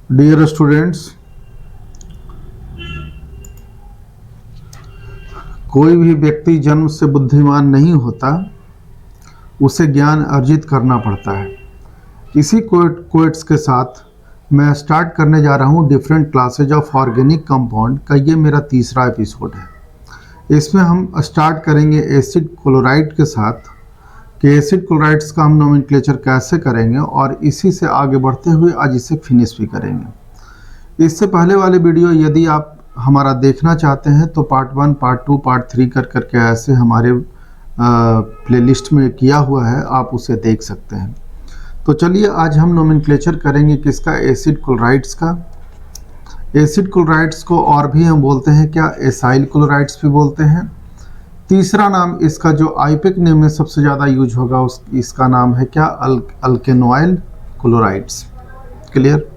Dear students, कोई भी व्यक्ति जन्म से बुद्धिमान नहीं होता, उसे ज्ञान अर्जित करना पड़ता है। इसी कोट्स के साथ मैं स्टार्ट करने जा रहा हूँ different classes of organic compound का। ये मेरा तीसरा एपिसोड है। इसमें हम स्टार्ट करेंगे एसिड क्लोराइड के साथ कि एसिड क्लोराइड्स का हम नोमेनक्लेचर कैसे करेंगे, और इसी से आगे बढ़ते हुए आज इसे फिनिश भी करेंगे। इससे पहले वाले वीडियो यदि आप हमारा देखना चाहते हैं तो पार्ट 1, पार्ट 2, पार्ट 3 करके ऐसे हमारे प्लेलिस्ट में किया हुआ है, आप उसे देख सकते हैं। तो चलिए आज हम नोमेनक्लेचर करेंगे किसका, एसिड क्लोराइड्स का। एसिड क्लोराइड्स को और भी हम बोलते हैं क्या, एसाइल क्लोराइड्स भी बोलते हैं। तीसरा नाम इसका जो आईपेक नेम में सबसे ज़्यादा यूज होगा इसका नाम है क्या, अल्केनॉइल क्लोराइड्स। क्लियर।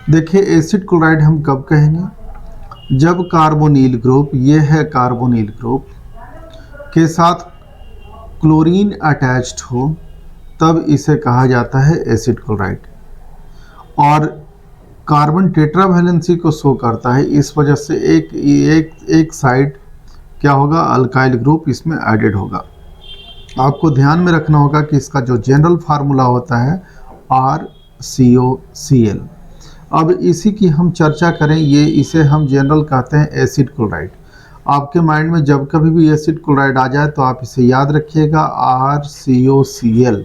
देखिए एसिड क्लोराइड हम कब कहेंगे, जब कार्बोनिल ग्रुप, ये है कार्बोनिल ग्रुप के साथ क्लोरीन अटैच्ड हो, तब इसे कहा जाता है एसिड क्लोराइड। और कार्बन टेट्रावैलेंसी को शो करता है, इस वजह से एक साइड क्या होगा, अल्काइल ग्रुप इसमें एडेड होगा। आपको ध्यान में रखना होगा कि इसका जो जनरल फार्मूला होता है RCOCl। अब इसी की हम चर्चा करें, इसे हम जनरल कहते हैं एसिड क्लोराइड। आपके माइंड में जब कभी भी एसिड क्लोराइड आ जाए तो आप इसे याद रखिएगा RCOCl,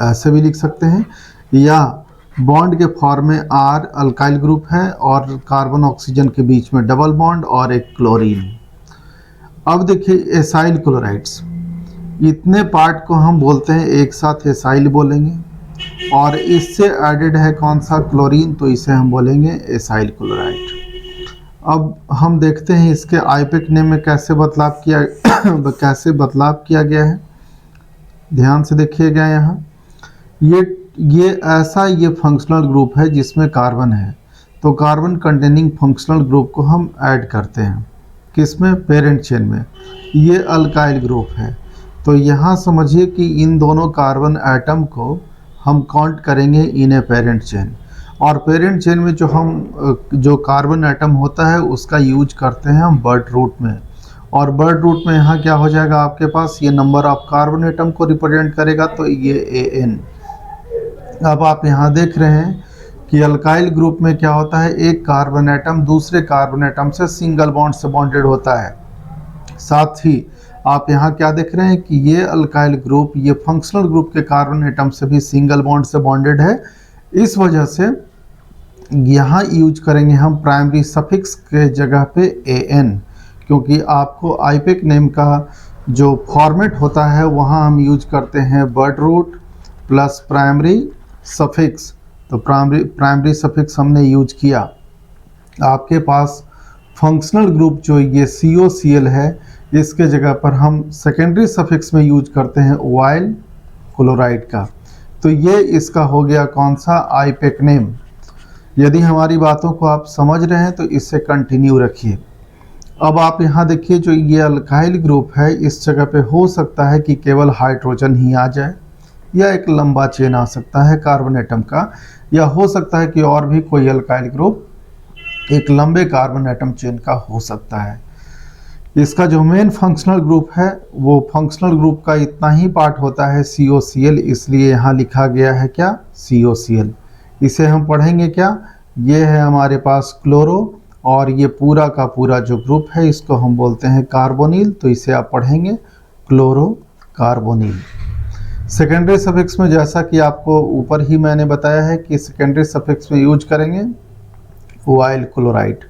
ऐसे भी लिख सकते हैं, या बॉन्ड के फॉर्म में R अल्काइल ग्रुप है और कार्बन ऑक्सीजन के बीच में डबल बॉन्ड और एक क्लोरीन। अब देखिए एसाइल क्लोराइड्स, इतने पार्ट को हम बोलते हैं एक साथ एसाइल बोलेंगे, और इससे एडेड है कौन सा, क्लोरीन, तो इसे हम बोलेंगे एसाइल क्लोराइड। अब हम देखते हैं इसके आईपेक नेम में कैसे बदलाव किया गया है। ध्यान से देखिएगा यहाँ, ये फंक्शनल ग्रुप है जिसमें कार्बन है, तो कार्बन कंटेनिंग फंक्शनल ग्रुप को हम ऐड करते हैं किसमें, पेरेंट चेन में। ये अल्काइल ग्रुप है, तो यहाँ समझिए कि इन दोनों कार्बन एटम को हम काउंट करेंगे इन ए पेरेंट चेन। और पेरेंट चेन में जो कार्बन एटम होता है उसका यूज करते हैं हम बर्ड रूट में। और बर्ड रूट में यहाँ क्या हो जाएगा आपके पास, ये नंबर ऑफ कार्बन एटम को रिप्रेजेंट करेगा, तो ये An। अब आप यहाँ देख रहे हैं कि अल्काइल ग्रुप में क्या होता है, एक कार्बन एटम दूसरे कार्बन एटम से सिंगल बॉन्ड से बॉन्डेड होता है। साथ ही आप यहाँ क्या देख रहे हैं कि ये अल्काइल ग्रुप, ये फंक्शनल ग्रुप के कार्बन एटम से भी सिंगल बॉन्ड से बॉन्डेड है। इस वजह से यहाँ यूज करेंगे हम प्राइमरी सफिक्स के जगह पे An, क्योंकि आपको आईपेक नेम का जो फॉर्मेट होता है वहाँ हम यूज करते हैं word root plus primary suffix. तो प्राइमरी सफिक्स हमने यूज किया। आपके पास फंक्शनल ग्रुप जो ये COCl है, इसके जगह पर हम सेकेंडरी सफिक्स में यूज करते हैं ऑयल क्लोराइड का। तो ये इसका हो गया कौन सा, आईपेक नेम। यदि हमारी बातों को आप समझ रहे हैं तो इससे कंटिन्यू रखिए। अब आप यहाँ देखिए, जो ये अल्काइल ग्रुप है, इस जगह पे हो सकता है कि केवल हाइड्रोजन ही आ जाए, या एक लंबा चेन आ सकता है कार्बन एटम का, या हो सकता है कि और भी कोई अल्काइल ग्रुप एक लंबे कार्बन एटम चेन का हो सकता है। इसका जो मेन फंक्शनल ग्रुप है, वो फंक्शनल ग्रुप का इतना ही पार्ट होता है COCl, इसलिए यहाँ लिखा गया है क्या, COCl। इसे हम पढ़ेंगे क्या, ये है हमारे पास क्लोरो, और ये पूरा का पूरा जो ग्रुप है इसको हम बोलते हैं कार्बोनिल, तो इसे आप पढ़ेंगे क्लोरो कार्बोनिल। सेकेंडरी सफिक्स में जैसा कि आपको ऊपर ही मैंने बताया है कि सेकेंडरी सफिक्स में यूज करेंगे ऑयल क्लोराइड।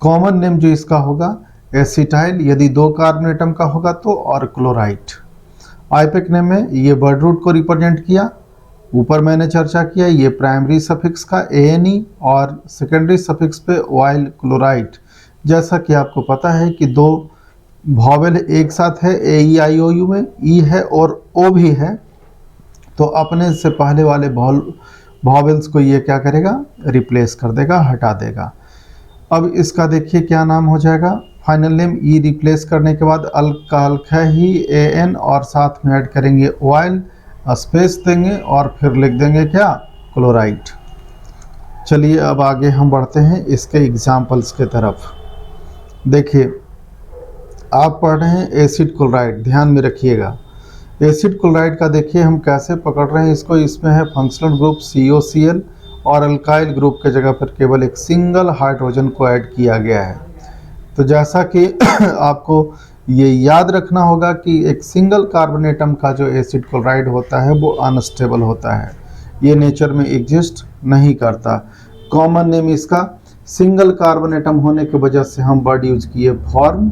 कॉमन नेम जो इसका होगा एसिटाइल, यदि 2 कार्बन एटम का होगा तो, और क्लोराइड। आईपेक नेम में ये बर्ड रूट को रिप्रेजेंट किया, ऊपर मैंने चर्चा किया ये प्राइमरी सफिक्स का ANE, और सेकेंडरी सफिक्स पे ऑयल क्लोराइड। जैसा कि आपको पता है कि 2 वॉवेल एक साथ है, AEIOU में E है और O भी है, तो अपने से पहले वाले वॉवेल्स को ये क्या करेगा, रिप्लेस कर देगा, हटा देगा। अब इसका देखिए क्या नाम हो जाएगा, फाइनल नेम E रिप्लेस करने के बाद अल्क है ही AN, और साथ में ऐड करेंगे ऑयल, स्पेस देंगे और फिर लिख देंगे क्या, क्लोराइड। चलिए अब आगे हम बढ़ते हैं इसके एग्जाम्पल्स के तरफ। देखिए, आप पढ़ रहे हैं एसिड क्लोराइड, ध्यान में रखिएगा। एसिड क्लोराइड का देखिए हम कैसे पकड़ रहे हैं इसको। इसमें है फंक्शनल ग्रुप COCl और अल्काइल ग्रुप के जगह पर केवल एक सिंगल हाइड्रोजन को ऐड किया गया है। तो जैसा कि आपको ये याद रखना होगा कि एक सिंगल कार्बन एटम का जो एसिड क्लोराइड होता है वो अनस्टेबल होता है, ये नेचर में एग्जिस्ट नहीं करता। कॉमन नेम इसका सिंगल कार्बन एटम होने की वजह से हम वर्ड यूज किए फॉर्म।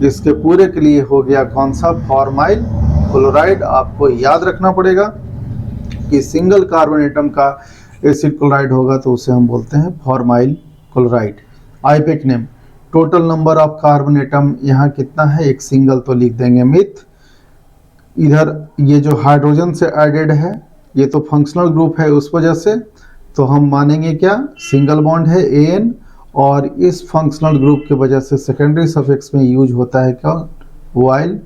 इसके पूरे के लिए हो गया कौन सा, फॉर्माइल क्लोराइड। आपको याद रखना पड़ेगा कि सिंगल कार्बन एटम का एसिड क्लोराइड होगा तो उसे हम बोलते हैं formyl chloride. IUPAC name, total number of carbon atom यहाँ कितना है, एक सिंगल, तो लिख देंगे मिथ। इधर ये जो हाइड्रोजन से एडेड है ये तो फंक्शनल ग्रुप है, उस वजह से तो हम मानेंगे क्या, सिंगल बॉन्ड है AN, और इस फंक्शनल ग्रुप की वजह से सेकेंडरी सफिक्स में यूज होता है क्या, वाइल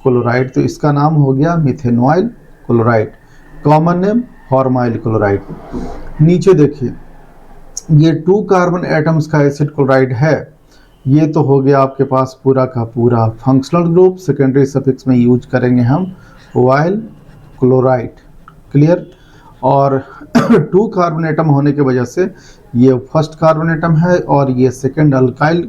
क्लोराइड, तो इसका नाम हो गया methanoyl chloride. Common name formyl chloride. नीचे देखिए, ये 2 कार्बन एटम्स का एसिड क्लोराइड है। ये तो हो गया आपके पास पूरा का पूरा फंक्शनल ग्रुप, सेकेंडरी सफिक्स में यूज करेंगे हम वाइल क्लोराइड, क्लियर। और 2 कार्बन एटम होने की वजह से ये फर्स्ट कार्बन एटम है और ये सेकेंड अल्काइल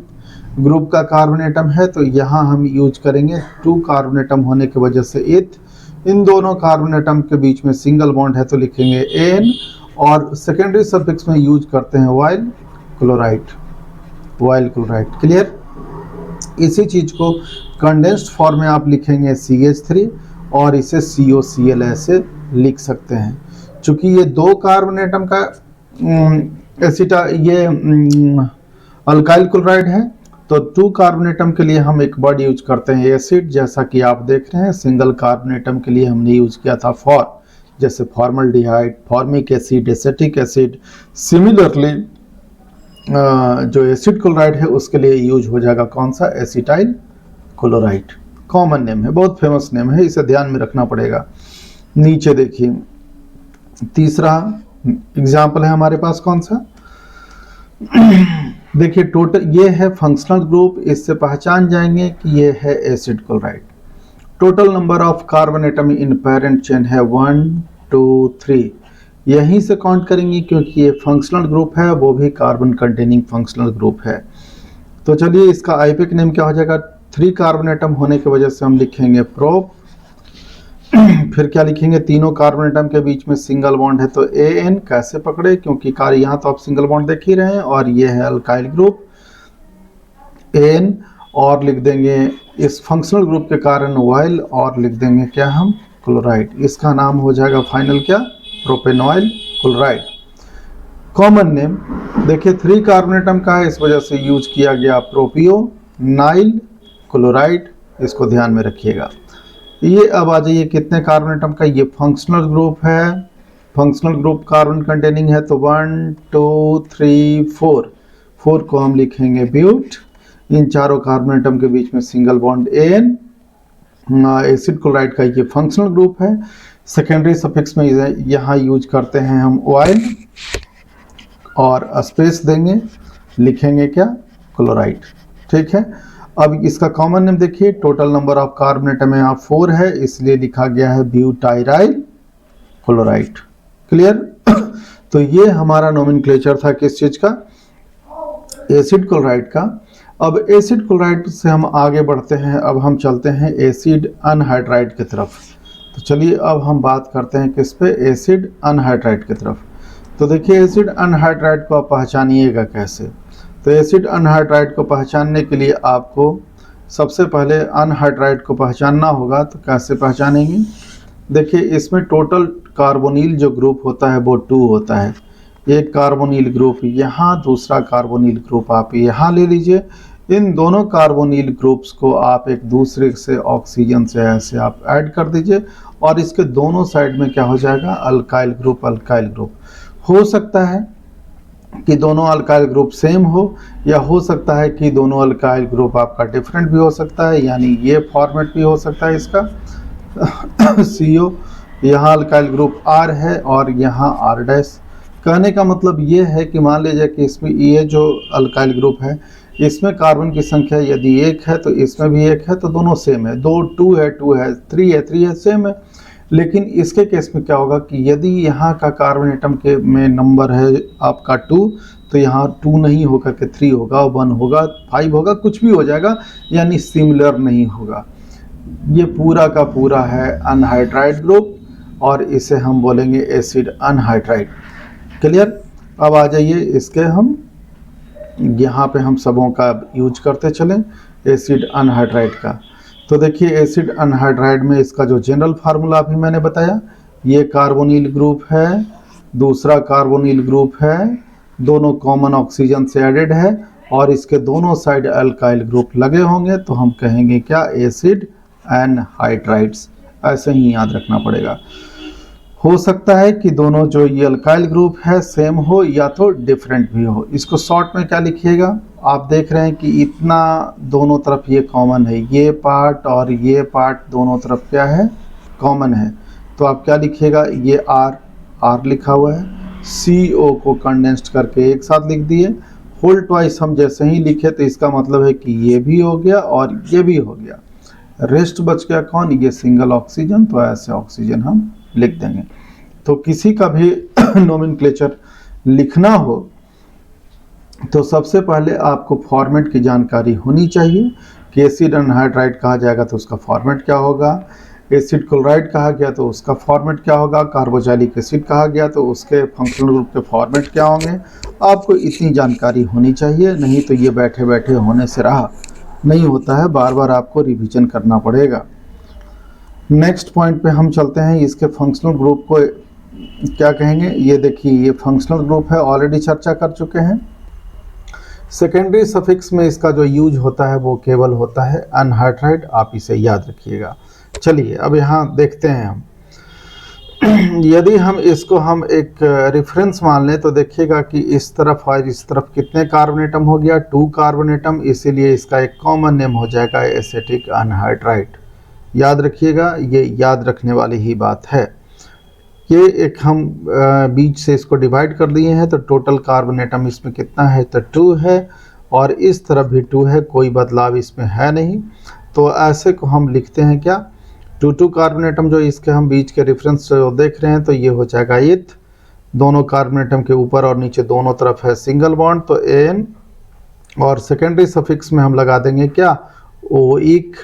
ग्रुप का कार्बन एटम है, तो यहाँ हम यूज करेंगे 2 कार्बन एटम होने की वजह से इथ। इन दोनों कार्बन एटम के बीच में सिंगल बॉन्ड है तो लिखेंगे AN, और सेकेंडरी सफिक्स में यूज करते हैं while chloride, while chloride, clear. इसी चीज को कंडेंस्ड फॉर्म में आप लिखेंगे CH3 और इसे COCl ऐसे लिख सकते हैं। चूंकि ये 2 कार्बन एटम का ये अल्काइल क्लोराइड है, तो 2 कार्बन एटम के लिए हम एक वर्ड यूज करते हैं एसिड, जैसा कि आप देख रहे हैं। सिंगल कार्बन एटम के लिए हमने यूज किया था फॉर, जैसे formaldehyde, formic acid, acetic acid. Similarly जो एसिड क्लोराइड है उसके लिए यूज हो जाएगा कौन सा, एसिटाइल क्लोराइड। कॉमन नेम है, बहुत फेमस नेम है, इसे ध्यान में रखना पड़ेगा। नीचे देखिए, तीसरा एग्जाम्पल है हमारे पास कौन सा, देखिए टोटल ये है फंक्शनल ग्रुप, इससे पहचान जाएंगे कि ये है acid chloride. Total number of carbon atom in parent chain है 1 2 3, यहीं से काउंट करेंगे क्योंकि ये फंक्शनल ग्रुप है, वो भी कार्बन कंटेनिंग फंक्शनल ग्रुप है। तो चलिए इसका आईपेक नेम क्या हो जाएगा, 3 कार्बन एटम होने की वजह से हम लिखेंगे प्रोप। फिर क्या लिखेंगे, तीनों कार्बन एटम के बीच में सिंगल बॉन्ड है तो AN, कैसे पकड़े, क्योंकि यहाँ तो आप सिंगल बॉन्ड देख ही रहे हैं, और ये है अल्काइल ग्रुप AN, और लिख देंगे इस फंक्शनल ग्रुप के कारण वाइल, और लिख देंगे क्या हम, क्लोराइड। इसका नाम हो जाएगा फाइनल क्या, प्रोपेनॉइल क्लोराइड। कॉमन नेम देखिए 3 कार्बन एटम का है, इस वजह से यूज किया गया प्रोपियोनाइल क्लोराइड, इसको ध्यान में रखिएगा। ये अब आ जाइए कितने कार्बन एटम का, ये फंक्शनल ग्रुप है, फंक्शनल ग्रुप कार्बन कंटेनिंग है, तो 1 2 3 4, 4 को हम लिखेंगे ब्यूट। इन चारों कार्बन एटम के बीच में single bond AN, acid chloride का ये फंक्शनल ग्रुप है। सेकेंडरी सफिक्स में यहाँ यूज करते हैं हम ऑयल, और स्पेस देंगे, लिखेंगे क्या, क्लोराइड, ठीक है। अब इसका कॉमन नेम देखिए, total number of carbon atom यहाँ 4 है, इसलिए लिखा गया है ब्यूटाइराइल क्लोराइड, क्लियर। तो ये हमारा नोमेनक्लेचर था किस चीज का, एसिड क्लोराइड का। अब एसिड क्लोराइड से हम आगे बढ़ते हैं, अब हम चलते हैं एसिड अनहाइड्राइड की तरफ। तो चलिए अब हम बात करते हैं किस पे, एसिड अनहाइड्राइड की तरफ। तो देखिए एसिड अनहाइड्राइड को आप पहचानिएगा कैसे। तो एसिड अनहाइड्राइड को पहचानने के लिए आपको सबसे पहले अनहाइड्राइड को पहचानना होगा, तो कैसे पहचानेंगे, देखिए इसमें टोटल कार्बोनिल जो ग्रुप होता है वो 2 होता है। एक कार्बोनिल ग्रुप यहाँ, दूसरा कार्बोनिल ग्रुप आप यहाँ ले लीजिए। इन दोनों कार्बोनिल ग्रुप्स को आप एक दूसरे से ऑक्सीजन से ऐसे आप ऐड कर दीजिए, और इसके दोनों साइड में क्या हो जाएगा, अल्काइल ग्रुप, अल्काइल ग्रुप। हो सकता है कि दोनों अल्काइल ग्रुप सेम हो, या हो सकता है कि दोनों अल्काइल ग्रुप आपका डिफरेंट भी हो सकता है, यानी ये फॉर्मेट भी हो सकता है इसका CO, यहाँ अल्काइल ग्रुप R है और यहाँ R डैश, कहने का मतलब ये है कि मान लीजिए कि इसमें ये जो अल्काइल ग्रुप है इसमें कार्बन की संख्या यदि 1 है तो इसमें भी 1 है, तो दोनों सेम है। 2 है, 2 है, 3 है, सेम है। लेकिन इसके केस में क्या होगा कि यदि यहाँ का कार्बन एटम के में नंबर है आपका 2, तो यहाँ 2 नहीं होगा कि 3 होगा, 1 होगा, 5 होगा, कुछ भी हो जाएगा, यानी सिमिलर नहीं होगा। ये पूरा का पूरा है अनहाइड्राइड ग्रुप और इसे हम बोलेंगे एसिड अनहाइड्राइड। क्लियर? अब आ जाइए इसके हम यहाँ पे हम सबों का यूज करते चलें एसिड अनहाइड्राइड का। तो देखिए एसिड अनहाइड्राइड में इसका जो जनरल फार्मूला अभी मैंने बताया, ये कार्बोनिल ग्रुप है, दूसरा कार्बोनिल ग्रुप है, दोनों कॉमन ऑक्सीजन से एडेड है और इसके दोनों साइड अल्काइल ग्रुप लगे होंगे, तो हम कहेंगे क्या? Acid anhydrides. ऐसे ही याद रखना पड़ेगा। हो सकता है कि दोनों जो ये अल्काइल ग्रुप है सेम हो या तो डिफरेंट भी हो। इसको शॉर्ट में क्या लिखिएगा? आप देख रहे हैं कि इतना दोनों तरफ ये कॉमन है, ये पार्ट और ये पार्ट दोनों तरफ क्या है? कॉमन है। तो आप क्या लिखिएगा? ये आर लिखा हुआ है, CO को कंडेंस्ड करके एक साथ लिख दिए। होल ट्वाइस हम जैसे ही लिखे तो इसका मतलब है कि ये भी हो गया और ये भी हो गया। रेस्ट बच गया कौन? ये सिंगल ऑक्सीजन। तो ऐसे ऑक्सीजन हम लिख देंगे। तो किसी का भी नोमेनक्लेचर लिखना हो तो सबसे पहले आपको फॉर्मेट की जानकारी होनी चाहिए कि एसिड अनहाइड्राइड कहा जाएगा तो उसका फॉर्मेट क्या होगा, एसिड क्लोराइड कहा गया तो उसका फॉर्मेट क्या होगा, कार्बोक्सिलिक एसिड कहा गया तो उसके फंक्शनल ग्रुप के फॉर्मेट क्या होंगे। आपको इतनी जानकारी होनी चाहिए, नहीं तो ये बैठे बैठे होने से रहा नहीं होता है, बार बार आपको रिवीजन करना पड़ेगा। नेक्स्ट पॉइंट पे हम चलते हैं। इसके फंक्शनल ग्रुप को क्या कहेंगे? ये देखिए ये फंक्शनल ग्रुप है, ऑलरेडी चर्चा कर चुके हैं। सेकेंडरी सफिक्स में इसका जो यूज होता है वो केवल होता है अनहाइड्राइड, आप इसे याद रखिएगा। चलिए अब यहाँ देखते हैं हम यदि हम इसको हम एक रेफरेंस मान लें तो देखिएगा कि इस तरफ और इस तरफ कितने कार्बन एटम हो गया? 2 कार्बन एटम, इसीलिए इसका एक कॉमन नेम हो जाएगा एसिटिक अनहाइड्राइड। याद रखिएगा, ये याद रखने वाली ही बात है। ये एक हम बीच से इसको डिवाइड कर दिए हैं तो टोटल कार्बन एटम इसमें कितना है? तो 2 है और इस तरफ भी 2 है, कोई बदलाव इसमें है नहीं। तो ऐसे को हम लिखते हैं क्या? 2 कार्बन एटम जो इसके हम बीच के रेफरेंस जो देख रहे हैं तो ये हो जाएगा इथ। दोनों कार्बन एटम के ऊपर और नीचे दोनों तरफ है सिंगल बॉन्ड, तो एन और सेकेंडरी सफिक्स में हम लगा देंगे क्या? Oic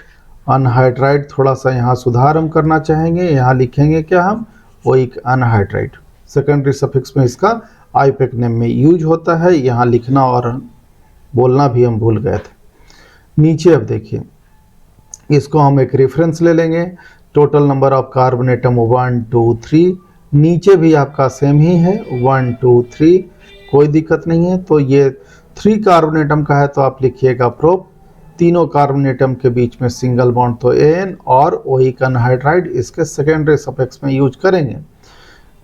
anhydride. थोड़ा सा यहाँ सुधार हम करना चाहेंगे, यहाँ लिखेंगे क्या हम? Oic anhydride. सेकेंडरी सफिक्स में इसका आईपेक नेम में यूज होता है, यहाँ लिखना और बोलना भी हम भूल गए थे। नीचे अब देखिए इसको हम एक रेफरेंस ले लेंगे। Total number of carbon atom 1 2 3, नीचे भी आपका सेम ही है 1 2 3, कोई दिक्कत नहीं है। तो ये 3 कार्बन एटम का है तो आप लिखिएगा प्रोप। तीनों कार्बन एटम के बीच में सिंगल बॉन्ड तो एन और ओइक अनहाइड्राइड इसके सेकेंडरी सफिक्स में यूज करेंगे।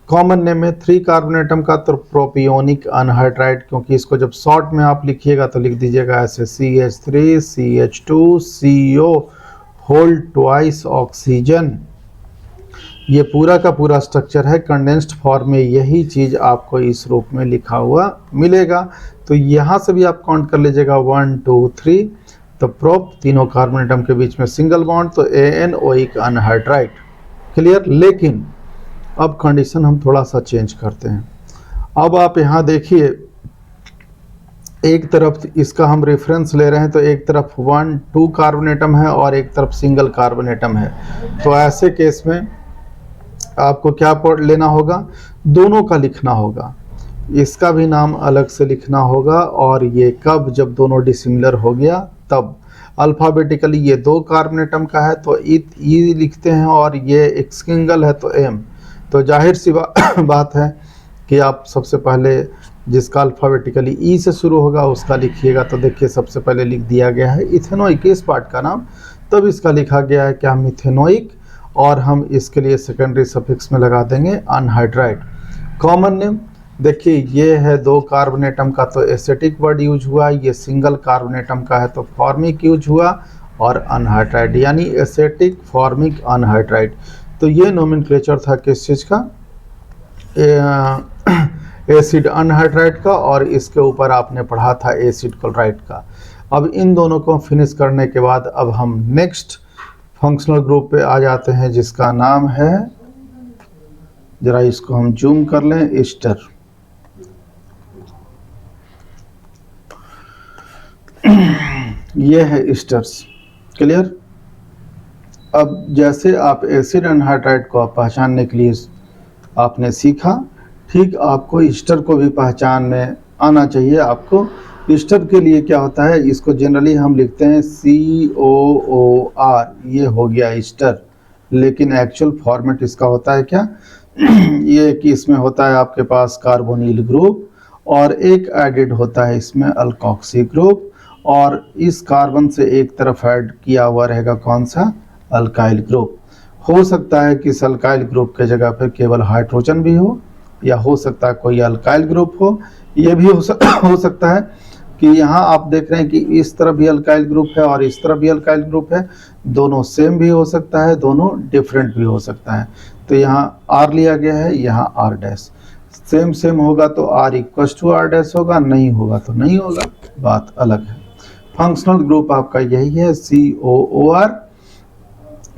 कॉमन नेम में 3 कार्बन एटम का तो प्रोपियोनिक अनहाइड्राइड, क्योंकि इसको जब शॉर्ट में आप लिखिएगा तो लिख दीजिएगा ऐसे CH3 CH2 CO whole twice oxygen. ये पूरा का पूरा स्ट्रक्चर है। कंडेंस्ड फॉर्म में यही चीज़ आपको इस रूप में लिखा हुआ मिलेगा। तो यहाँ से भी आप काउंट कर लीजिएगा 1 2 3, तो प्रोप तीनों कार्बन एटम के बीच में सिंगल बॉन्ड तो AN ओइक अनहाइड्राइड। क्लियर? लेकिन अब कंडीशन हम थोड़ा सा चेंज करते हैं। अब आप यहाँ देखिए एक तरफ इसका हम रेफरेंस ले रहे हैं तो एक तरफ 1 2 कार्बन एटम है और एक तरफ सिंगल कार्बन एटम है। तो ऐसे केस में आपको क्या लेना होगा? दोनों का लिखना होगा। इसका भी नाम अलग से लिखना होगा और ये कब? जब दोनों डिसिमिलर हो गया तब। अल्फ़ाबेटिकली ये 2 कार्बन एटम का है तो ई लिखते हैं और ये एक सिंगल है तो एम। तो जाहिर सी बात है कि आप सबसे पहले जिसका अल्फ़ाबेटिकली ई से शुरू होगा उसका लिखिएगा। तो देखिए सबसे पहले लिख दिया गया है इथेनोइक, इस पार्ट का नाम। तब इसका लिखा गया है क्या? मिथेनोइक। और हम इसके लिए सेकेंडरी सफिक्स में लगा देंगे अनहाइड्राइड। कॉमन नेम देखिए ये है 2 कार्बन एटम का तो एसिटिक वर्ड यूज हुआ, ये सिंगल कार्बन एटम का है तो फॉर्मिक यूज हुआ और अनहाइड्राइड यानी एसिटिक फॉर्मिक अनहाइड्राइड। तो ये नोमेनक्लेचर था किस चीज़ का? एसिड अनहाइड्राइड का, और इसके ऊपर आपने पढ़ा था एसिड क्लोराइड का। अब इन दोनों को फिनिश करने के बाद अब हम नेक्स्ट फंक्शनल ग्रुप पे आ जाते हैं, जिसका नाम है, जरा इसको हम जूम कर लें, ईस्टर। ये है ईस्टर्स। क्लियर। अब जैसे आप एसिड एनहाइड्राइड को पहचानने के लिए आपने सीखा, ठीक आपको ईस्टर को भी पहचान में आना चाहिए। आपको ईस्टर के लिए क्या होता है, इसको जनरली हम लिखते हैं COOR, ये हो गया ईस्टर, लेकिन एक्चुअल फॉर्मेट इसका होता है क्या, ये कि इसमें होता है आपके पास कार्बोनिल ग्रुप और एक एडेड होता है इसमें अल्कोक्सी ग्रुप, और इस कार्बन से एक तरफ ऐड किया हुआ रहेगा कौन सा, अल्काइल ग्रुप। हो सकता है कि इस अल्काइल ग्रुप के जगह पर केवल हाइड्रोजन भी हो, या हो सकता है कोई अल्काइल ग्रुप हो। ये भी हो सकता है कि यहाँ आप देख रहे हैं कि इस तरफ भी अल्काइल ग्रुप है और इस तरफ भी अल्काइल ग्रुप है, दोनों सेम भी हो सकता है, दोनों डिफरेंट भी हो सकता है। तो यहाँ R लिया गया है, यहाँ R डैश। सेम सेम होगा तो R equals to R dash होगा, नहीं होगा तो नहीं होगा, बात अलग है। फंक्शनल ग्रुप आपका यही है, COOR।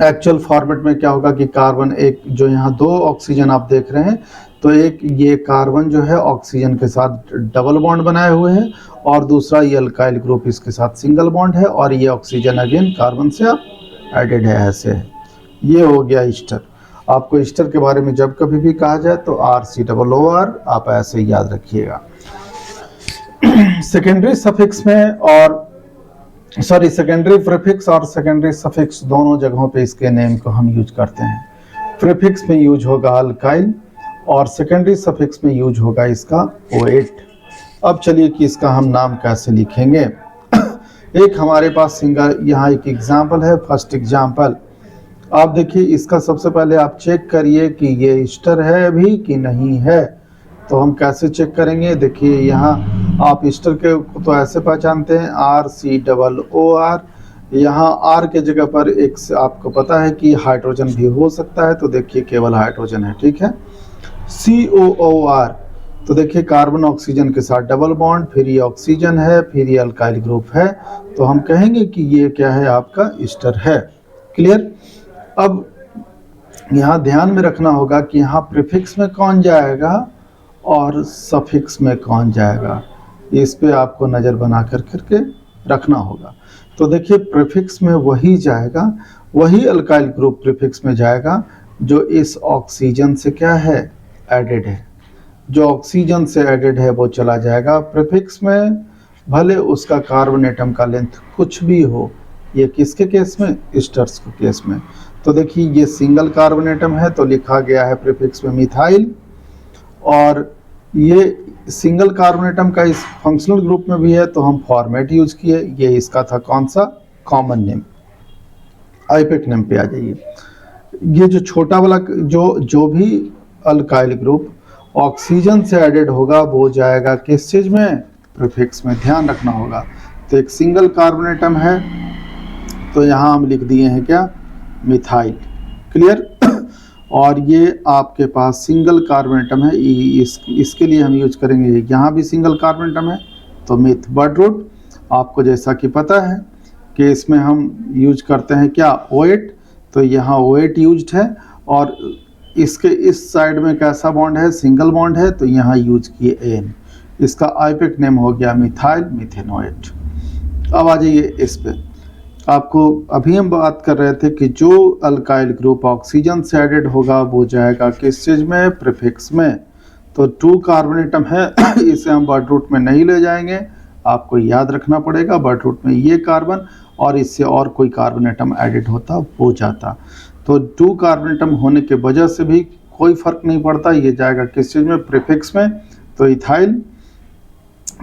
एक्चुअल फॉर्मेट में क्या होगा कि कार्बन एक, जो यहाँ दो ऑक्सीजन आप देख रहे हैं, तो एक ये कार्बन जो है ऑक्सीजन के साथ डबल बॉन्ड बनाए हुए हैं, और दूसरा ये अल्काइल ग्रुप इसके साथ सिंगल बॉन्ड है, और ये ऑक्सीजन अगेन कार्बन से एडेड है, ऐसे है। ये हो गया ईस्टर। आपको ईस्टर के बारे में जब कभी भी कहा जाए तो RCOOR आप ऐसे याद रखिएगा। सेकेंडरी सफिक्स में और सेकेंडरी प्रीफिक्स और सेकेंडरी सफिक्स दोनों जगहों पे इसके नेम को हम यूज करते हैं। प्रीफिक्स में यूज होगा अल्काइल और सेकेंडरी सफिक्स में यूज होगा इसका OH। अब चलिए कि इसका हम नाम कैसे लिखेंगे। एक हमारे पास सिंगल, यहाँ एक एग्जाम्पल है, फर्स्ट एग्जाम्पल। आप देखिए, इसका सबसे पहले आप चेक करिए कि ये ईस्टर है अभी कि नहीं है। तो हम कैसे चेक करेंगे, देखिए यहाँ आप ईस्टर के तो ऐसे पहचानते हैं RCOOR। यहाँ R के जगह पर एक, आपको पता है कि हाइड्रोजन भी हो सकता है, तो देखिए केवल हाइड्रोजन है, ठीक है। COOR, तो देखिए कार्बन ऑक्सीजन के साथ डबल बॉन्ड, फिर ये ऑक्सीजन है, फिर ये अल्काइल ग्रुप है, तो हम कहेंगे कि ये क्या है, आपका ईस्टर है। क्लियर। अब यहाँ ध्यान में रखना होगा कि यहाँ प्रीफिक्स में कौन जाएगा और सफिक्स में कौन जाएगा, इस पे आपको नज़र बना करके रखना होगा। तो देखिए प्रीफिक्स में वही जाएगा, वही अल्काइल ग्रुप प्रीफिक्स में जाएगा जो इस ऑक्सीजन से क्या है, एडेड है। जो ऑक्सीजन से एडेड है वो चला जाएगा प्रीफिक्स में, भले उसका कार्बन एटम का लेंथ कुछ भी हो। ये किसके केस में, ईस्टर्स के केस में। तो देखिए ये सिंगल कार्बन एटम है तो लिखा गया है प्रीफिक्स में मिथाइल, और ये सिंगल कार्बन एटम का इस फंक्शनल ग्रुप में भी है तो हम फॉर्मेट यूज किए। ये इसका था कौन सा, कॉमन नेम। आईपेक नेम पे आ जाइए। ये जो छोटा वाला जो भी अल्काइल ग्रुप ऑक्सीजन से एडेड होगा वो जाएगा किस चीज में, प्रीफिक्स में। ध्यान रखना होगा। तो एक सिंगल कार्बन एटम है तो यहाँ हम लिख दिए हैं क्या, मिथाइल। क्लियर। और ये आपके पास सिंगल कार्बन एटम है, इसके लिए हम यूज करेंगे, यहाँ भी सिंगल कार्बन एटम है तो मिथ। बर्ड रूट आपको जैसा कि पता है कि इसमें हम यूज करते हैं क्या, OH, तो यहाँ OH यूज्ड है, और इसके इस साइड में कैसा बॉन्ड है, सिंगल बॉन्ड है, तो यहाँ यूज किए AN। इसका आईपेक नेम हो गया मिथाइल मिथेनोएट। अब आ जाइए इस पे। आपको अभी हम बात कर रहे थे कि जो अल्काइल ग्रुप ऑक्सीजन से एडेड होगा वो जाएगा किस चीज में, प्रीफिक्स में। तो 2 कार्बन एटम है इसे हम बर्ड रूट में नहीं ले जाएंगे, आपको याद रखना पड़ेगा। बर्ड रूट में ये कार्बन और इससे और कोई कार्बन एटम एडेड होता वो जाता। तो 2 कार्बन एटम होने के वजह से भी कोई फर्क नहीं पड़ता, ये जाएगा किस चीज में, प्रीफिक्स में। तो इथाइल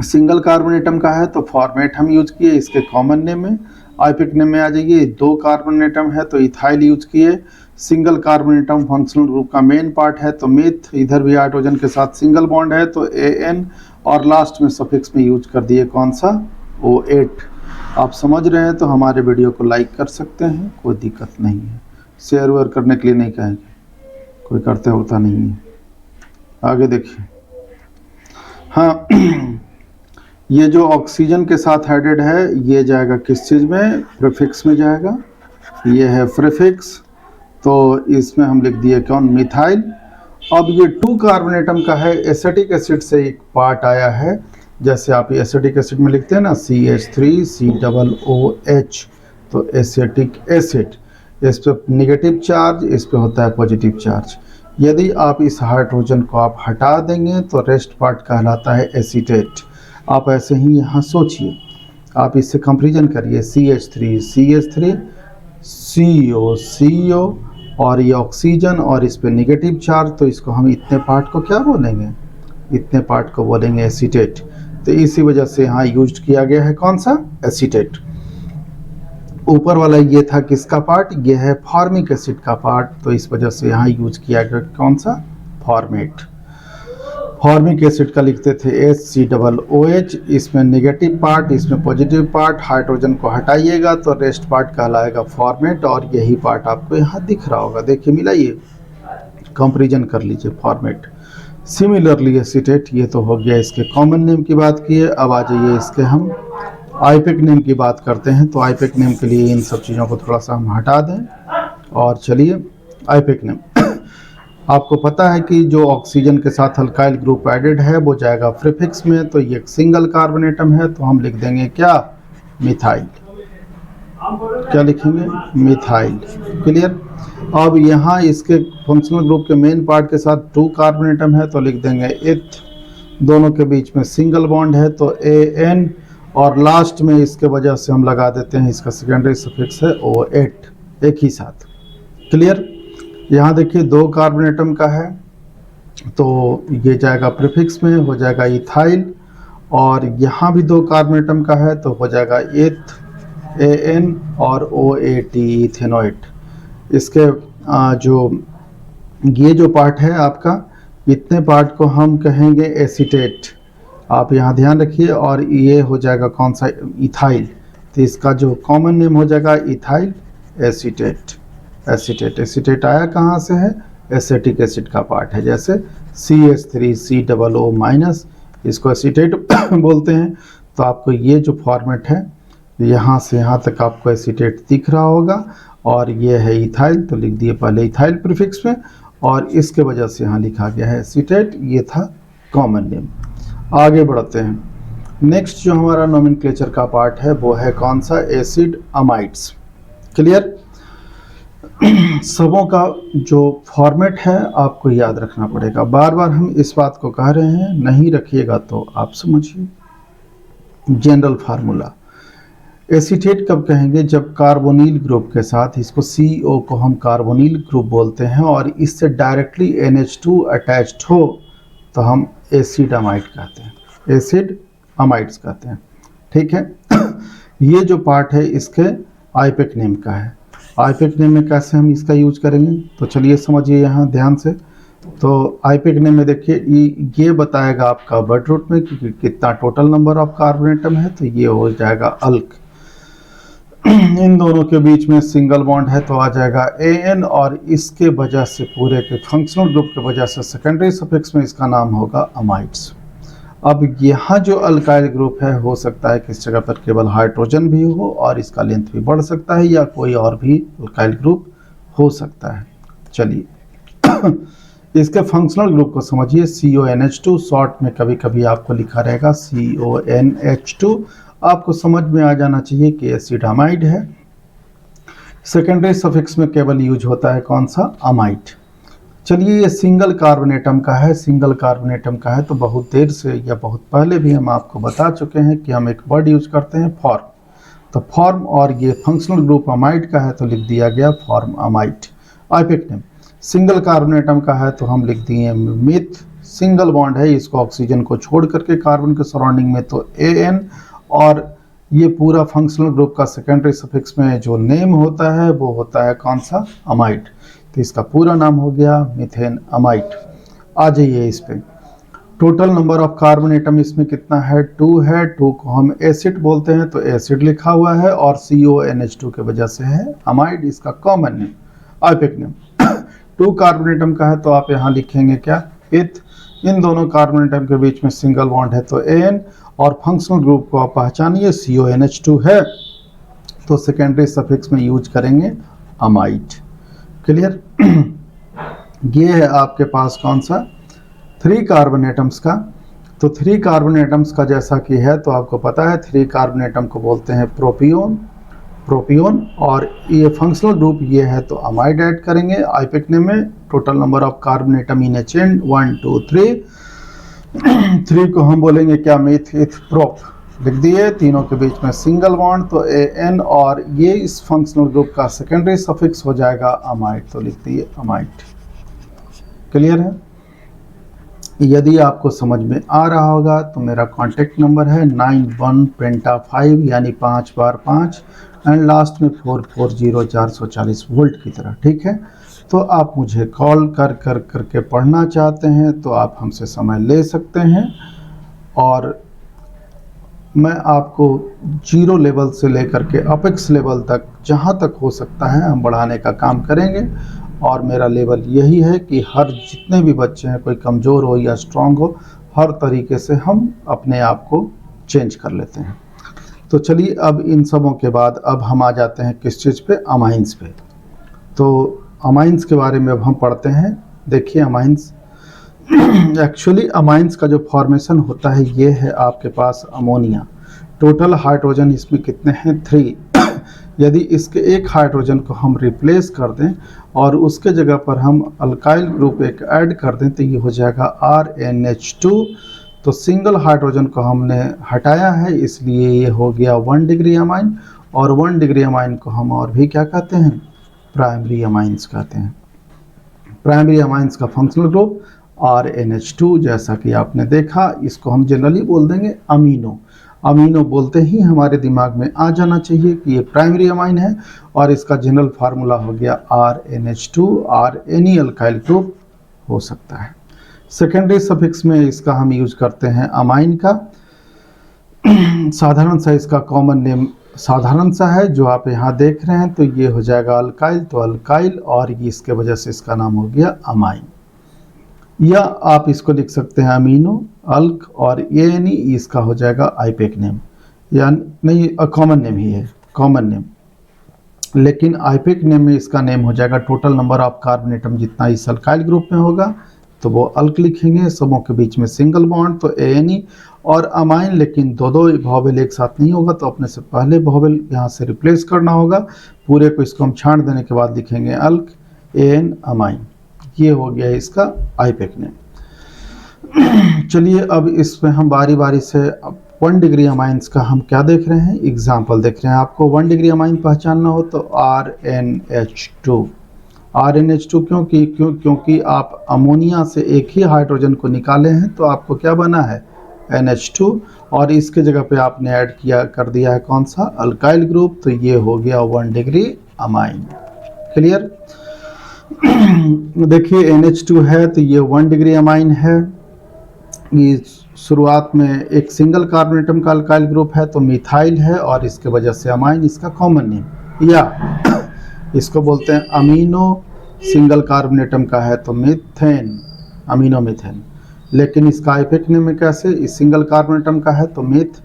सिंगल कार्बन एटम का है तो फॉर्मेट हम यूज किए इसके कॉमन नेम में। आईपेक नेम में आ जाइए, 2 कार्बन एटम है तो इथाइल यूज किए। Single carbon atom functional group का मेन पार्ट है तो मिथ, इधर भी हाइड्रोजन के साथ सिंगल बॉन्ड है तो AN, और लास्ट में सफिक्स में यूज कर दिए कौन सा, OH। आप समझ रहे हैं तो हमारे वीडियो को लाइक कर सकते हैं, कोई दिक्कत नहीं है। शेयर वेयर करने के लिए नहीं कहेंगे, कोई करते होता नहीं है। आगे देखिए। हाँ, ये जो ऑक्सीजन के साथ हेडेड है ये जाएगा किस चीज़ में, प्रीफिक्स में जाएगा। ये है प्रीफिक्स, तो इसमें हम लिख दिए कौन, मिथाइल। अब ये 2 कार्बोनेटम का है, एसिटिक एसिड से एक पार्ट आया है। जैसे आप एसिटिक एसिड में लिखते हैं ना CH3COOH, तो एसिटिक एसिड, इस पे नेगेटिव चार्ज, इस पे होता है पॉजिटिव चार्ज। यदि आप इस हाइड्रोजन को आप हटा देंगे तो रेस्ट पार्ट कहलाता है एसीटेट। आप ऐसे ही यहाँ सोचिए, आप इससे कंपेरिजन करिए, CH3 CO और ये ऑक्सीजन और इस पे नेगेटिव चार्ज, तो इसको हम इतने पार्ट को क्या बोलेंगे, इतने पार्ट को बोलेंगे एसीटेट। तो इसी वजह से यहाँ यूज किया गया है कौन सा, एसीटेट। ऊपर वाला ये था किसका पार्ट, ये है फॉर्मिक एसिड का पार्ट, तो इस वजह से यहाँ यूज किया गया कौन सा, फॉर्मेट। फॉर्मिक एसिड का लिखते थे HCOOH, इसमें नेगेटिव पार्ट, इसमें पॉजिटिव पार्ट, हाइड्रोजन को हटाइएगा तो रेस्ट पार्ट कहलाएगा फॉर्मेट, और यही पार्ट आपको यहाँ दिख रहा होगा, देखिए मिलाइए, कंपेरिजन कर लीजिए, फॉर्मेट। सिमिलरली एसीटेट, ये तो हो गया इसके कॉमन नेम की बात की है। अब आ जाइए इसके हम आईपेक नेम की बात करते हैं। तो आईपेक नेम के लिए इन सब चीज़ों को थोड़ा सा हम हटा दें और चलिए आईपेक नेम। आपको पता है कि जो ऑक्सीजन के साथ अल्काइल ग्रुप एडेड है वो जाएगा प्रीफिक्स में, तो ये एक सिंगल कार्बोनेटम है, तो हम लिख देंगे क्या, मिथाइल। क्या लिखेंगे, मिथाइल। क्लियर। अब यहाँ इसके फंक्शनल ग्रुप के मेन पार्ट के साथ 2 कार्बोनेटम है, तो लिख देंगे इथ। दोनों के बीच में सिंगल बॉन्ड है तो AN, और लास्ट में इसके वजह से हम लगा देते हैं, इसका सेकेंडरी सफिक्स है O8, एक ही साथ। क्लियर। यहाँ देखिए 2 कार्बोनेटम का है, तो ये जाएगा प्रीफिक्स में, हो जाएगा इथाइल, और यहाँ भी 2 कार्बोनेटम का है तो हो जाएगा इथ, AN और OAT, इथेनोएट। इसके ये जो पार्ट है आपका, इतने पार्ट को हम कहेंगे एसीटेट, आप यहाँ ध्यान रखिए। और ये हो जाएगा कौन सा, इथाइल, तो इसका जो कॉमन नेम हो जाएगा इथाइल एसीटेट। एसीटेट, एसीटेट आया कहाँ से है, एसिटिक एसिड का पार्ट है, जैसे CH3COO-, इसको एसीटेट बोलते हैं। तो आपको ये जो फॉर्मेट है, यहाँ से यहाँ तक आपको एसीटेट दिख रहा होगा, और ये है इथाइल, तो लिख दिए पहले इथाइल प्रीफिक्स में, और इसके वजह से यहाँ लिखा गया है एसीटेट। ये था कॉमन नेम। आगे बढ़ते हैं। नेक्स्ट जो हमारा नोमेनक्लेचर का पार्ट है वो है कौन सा, एसिड अमाइड्स। क्लियर। सबों का जो फॉर्मेट है आपको याद रखना पड़ेगा, बार बार हम इस बात को कह रहे हैं, नहीं रखिएगा तो आप समझिए। जनरल फार्मूला, एसीटेट कब कहेंगे, जब कार्बोनिल ग्रुप के साथ, इसको CO को हम कार्बोनिल ग्रुप बोलते हैं, और इससे डायरेक्टली NH2 अटैच्ड हो तो हम एसिड अमाइड कहते हैं, एसिड अमाइड्स कहते हैं। ठीक है। ये जो पार्ट है इसके आईपेक नेम का है। आईपेक नेम में कैसे हम इसका यूज करेंगे, तो चलिए समझिए यहाँ ध्यान से। तो आईपेक नेम में देखिए, ये बताएगा आपका बर्ड रूट में कि कितना टोटल नंबर ऑफ कार्बोनेटम है, तो ये हो जाएगा अल्क। इन दोनों के बीच में सिंगल बॉन्ड है तो आ जाएगा AN, और इसके वजह से पूरे के फंक्शनल ग्रुप के वजह से सेकेंडरी सफिक्स में इसका नाम होगा अमाइड्स। अब यहाँ जो अल्काइल ग्रुप है, हो सकता है कि इस जगह पर केवल हाइड्रोजन भी हो और इसका लेंथ भी बढ़ सकता है, या कोई और भी अल्काइल ग्रुप हो सकता है। चलिए इसके फंक्शनल ग्रुप को समझिए। CONH2, शॉर्ट में कभी कभी आपको लिखा रहेगा CONH2, आपको समझ में आ जाना चाहिए कि एसिड अमाइड है। सेकेंडरी सफिक्स में केवल यूज होता है कौन सा, अमाइड। चलिए ये सिंगल कार्बोनेटम का है, सिंगल कार्बोनेटम का है, तो बहुत देर से या बहुत पहले भी हम आपको बता चुके हैं कि हम एक वर्ड यूज करते हैं, फॉर्म। तो फॉर्म, और ये फंक्शनल ग्रुप अमाइड का है तो लिख दिया गया formamide. IUPAC name, single carbon atom का है तो हम लिख दिए मिथ, सिंगल बॉन्ड है, इसको ऑक्सीजन को छोड़ करके कार्बन के सराउंडिंग में तो AN, और ये पूरा फंक्शनल ग्रुप का सेकेंडरी सफिक्स में जो नेम होता है वो होता है कौन सा, अमाइड। तो इसका पूरा नाम हो गया मीथेन अमाइड। आ जाइए इस पे, टोटल नंबर ऑफ कार्बोनेटम इसमें कितना है, 2 है। 2 को हम एसिड बोलते हैं तो एसिड लिखा हुआ है, और CONH2 के वजह से है अमाइड, इसका कॉमन नेम, आईपेक नेम। 2 कार्बोनेटम का है तो आप यहाँ लिखेंगे क्या, इथ। इन दोनों कार्बन एटम के बीच में सिंगल बॉन्ड है तो AN, और फंक्शनल ग्रुप को आप पहचानिए CONH2 है, तो सेकेंडरी सफिक्स में यूज करेंगे अमाइड। क्लियर? ये है आपके पास कौन सा 3 कार्बन एटम्स का। तो 3 कार्बन एटम्स का जैसा कि है तो आपको पता है 3 कार्बन एटम को बोलते हैं प्रोपियोन, और ये फंक्शनल ग्रुप ये है तो अमाइड ऐड करेंगे। आईपेक नेम में total number of carbon atom in A chain 1 2 3 3 को हम बोलेंगे क्या, मिथ इथ प्रोप लिख दिए। तीनों के बीच में सिंगल बॉन्ड तो AN, और ये इस फंक्शनल ग्रुप का सेकेंडरी सफिक्स हो जाएगा अमाइड, तो लिख दिए अमाइड। क्लियर है? यदि आपको समझ में आ रहा होगा तो मेरा कॉन्टेक्ट नंबर है 91 पेंटा 5 यानी 5 बार 5 एंड लास्ट में 440 440 वोल्ट की तरह। ठीक है? तो आप मुझे कॉल करके पढ़ना चाहते हैं तो आप हमसे समय ले सकते हैं, और मैं आपको जीरो लेवल से लेकर के अपेक्स लेवल तक जहाँ तक हो सकता है हम बढ़ाने का काम करेंगे। और मेरा लेवल यही है कि हर जितने भी बच्चे हैं, कोई कमज़ोर हो या स्ट्रांग हो, हर तरीके से हम अपने आप को चेंज कर लेते हैं। तो चलिए अब इन सबों के बाद अब हम आ जाते हैं किस चीज़ पे, अमाइंस पे। तो अमाइंस के बारे में अब हम पढ़ते हैं। देखिए अमाइंस एक्चुअली अमाइंस का जो फॉर्मेशन होता है ये है आपके पास अमोनिया। टोटल हाइड्रोजन इसमें कितने हैं, 3। यदि इसके एक हाइड्रोजन को हम रिप्लेस कर दें और उसके जगह पर हम अल्काइल ग्रुप एक ऐड कर दें तो ये हो जाएगा RNH2। तो सिंगल हाइड्रोजन को हमने हटाया है इसलिए ये हो गया 1 डिग्री अमाइन, और 1 डिग्री अमाइन को हम और भी क्या कहते हैं, प्राइमरी अमाइंस कहते हैं। प्राइमरी अमाइंस का फंक्शनल ग्रुप RNH2, जैसा कि आपने देखा, इसको हम जनरली बोल देंगे अमीनो। अमीनो बोलते ही हमारे दिमाग में आ जाना चाहिए कि ये प्राइमरी अमाइन है, और इसका जनरल फार्मूला हो गया RNH2, और एनी अल्काइल ग्रुप हो सकता है। सेकेंडरी सफिक्स में इसका हम यूज करते हैं अमाइन का। साधारण सा इसका कॉमन नेम साधारण सा है जो आप यहाँ देख रहे हैं, तो ये हो जाएगा अल्काइल, तो अल्काइल, और ये इसके वजह से इसका नाम हो गया अमाइन। या आप इसको लिख सकते हैं अमीनो, अल्क, और ANE इसका हो जाएगा आईपेक नेम, या नहीं कॉमन नेम ही है, कॉमन नेम। लेकिन आईपेक नेम में इसका नेम हो जाएगा total number of carbon atom जितना इस अल्काइल ग्रुप में होगा तो वो अल्क लिखेंगे। सबों के बीच में सिंगल बॉन्ड तो ANE, और अमाइन लेकिन दो वॉवेल एक साथ नहीं होगा तो अपने से पहले वॉवेल यहाँ से रिप्लेस करना होगा। पूरे को इसको हम छांट देने के बाद लिखेंगे अल्क, AN, अमाइन। ये हो गया इसका आईपेक नेम। चलिए अब इसमें हम बारी बारी से 1 डिग्री अमाइंस का हम क्या देख रहे हैं, एग्जाम्पल देख रहे हैं। आपको 1 डिग्री अमाइन पहचानना हो तो RNH2। RNH2 क्योंकि आप अमोनिया से एक ही हाइड्रोजन को निकाले हैं तो आपको क्या बना है, NH2, और इसके जगह पे आपने ऐड कर दिया है कौन सा, अल्काइल ग्रुप, तो ये हो गया 1 डिग्री अमाइन। क्लियर? देखिए NH2 है तो ये 1 डिग्री अमाइन है। ये शुरुआत में एक सिंगल कार्बन एटम का अल्काइल ग्रुप है तो मिथाइल है, और इसके वजह से अमाइन इसका कॉमन नेम, या इसको बोलते हैं अमीनो। सिंगल कार्बन एटम का है तो मीथेन, अमीनो मीथेन। लेकिन इसका आईपेक नेम में कैसे, इस सिंगल कार्बन एटम का है तो मिथ,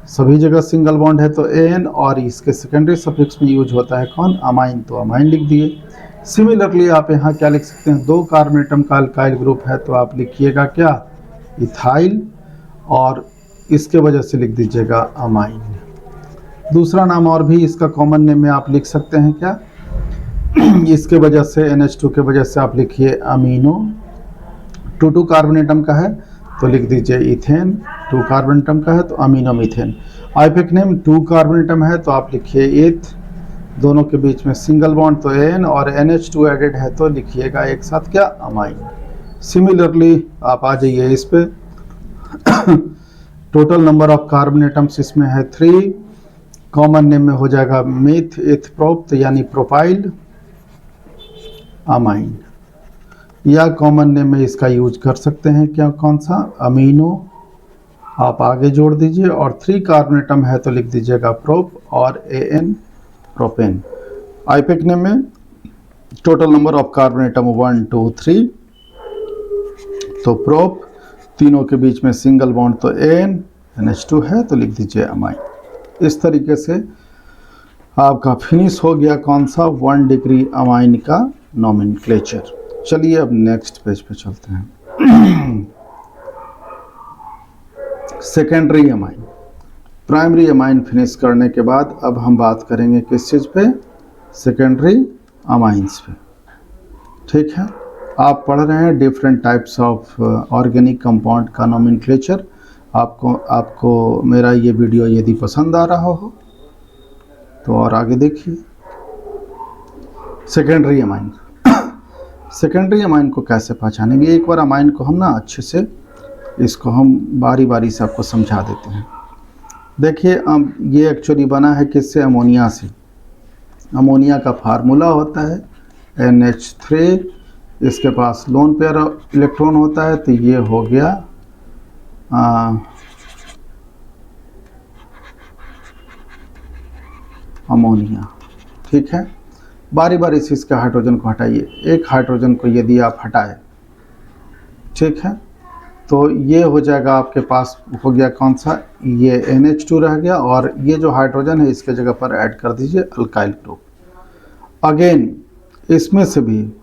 सभी जगह सिंगल बॉन्ड है तो AN, और इसके सेकेंडरी सफिक्स में यूज होता है कौन, अमाइन, तो अमाइन लिख दिए। सिमिलरली आप यहाँ क्या लिख सकते हैं, 2 कार्बन एटम का अल्काइल ग्रुप है तो आप लिखिएगा क्या, इथाइल, और इसके वजह से लिख दीजिएगा अमाइन। दूसरा नाम और भी इसका कॉमन नेम में आप लिख सकते हैं क्या, इसके वजह से NH2 के वजह से आप लिखिए अमीनो। 2 कार्बन एटम का है तो लिख दीजिए इथेन, 2 कार्बन एटम का है तो amino methane. IUPAC name 2 carbon atom है तो आप लिखिए एथ, दोनों के बीच में सिंगल बॉन्ड तो AN, और NH2 एडेड है तो लिखिएगा एक साथ क्या, अमाइन। सिमिलरली आप आ जाइए इस पे। Total number of carbon atoms इसमें है 3, कॉमन नेम में हो जाएगा मिथ इथ प्रोप, यानी प्रोपाइल अमाइन, या कॉमन नेम में इसका यूज कर सकते हैं क्या, कौन सा, अमीनो, आप आगे जोड़ दीजिए। और 3 कार्बन एटम है तो लिख दीजिएगा प्रोप, और AN, प्रोपेन। आईपेक नेम में total number of carbon atom 1 2 3 तो प्रोप, तीनों के बीच में सिंगल बॉन्ड तो NH2 है, तो लिख दीजिए अमाइन। इस तरीके से आपका फिनिश हो गया कौन सा 1 डिग्री अमाइन का नोमेनक्लेचर। चलिए अब नेक्स्ट पेज पे चलते हैं। Secondary amine. Primary amine finish करने के बाद अब हम बात करेंगे किस चीज़ पे, सेकेंडरी अमाइंस पे। ठीक है, आप पढ़ रहे हैं different types of organic compound का नोमेनक्लेचर। आपको मेरा ये वीडियो यदि पसंद आ रहा हो तो और आगे देखिए। Secondary amine. सेकेंडरी अमाइन को कैसे पहचानेंगे, एक बार अमाइन को हम ना अच्छे से इसको हम बारी बारी से आपको समझा देते हैं। देखिए अब ये एक्चुअली बना है किससे, अमोनिया से। अमोनिया का फार्मूला होता है NH3, इसके पास लोन पेयर इलेक्ट्रॉन होता है, तो ये हो गया अमोनिया। ठीक है, बारी बारी से इसके हाइड्रोजन को हटाइए। एक हाइड्रोजन को यदि आप हटाए, ठीक है, तो ये हो जाएगा आपके पास हो गया कौन सा, ये NH2 रह गया, और ये जो हाइड्रोजन है इसके जगह पर ऐड कर दीजिए अल्काइल ग्रुप। अगेन इसमें से भी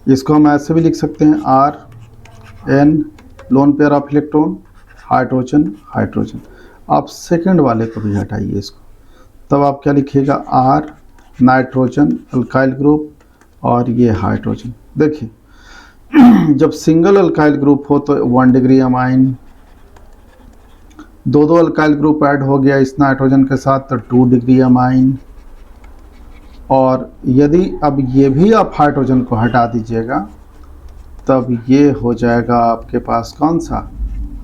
इसको हम ऐसे भी लिख सकते हैं RN, lone pair of electron, hydrogen hydrogen. आप सेकंड वाले को भी हटाइए इसको, तब आप क्या लिखिएगा, R नाइट्रोजन अल्काइल ग्रुप और ये हाइड्रोजन। देखिए जब सिंगल अल्काइल ग्रुप हो तो 1 डिग्री अमाइन, दो अल्काइल ग्रुप ऐड हो गया इस नाइट्रोजन के साथ तो 2 डिग्री अमाइन, और यदि अब ये भी आप हाइड्रोजन को हटा दीजिएगा तब ये हो जाएगा आपके पास कौन सा,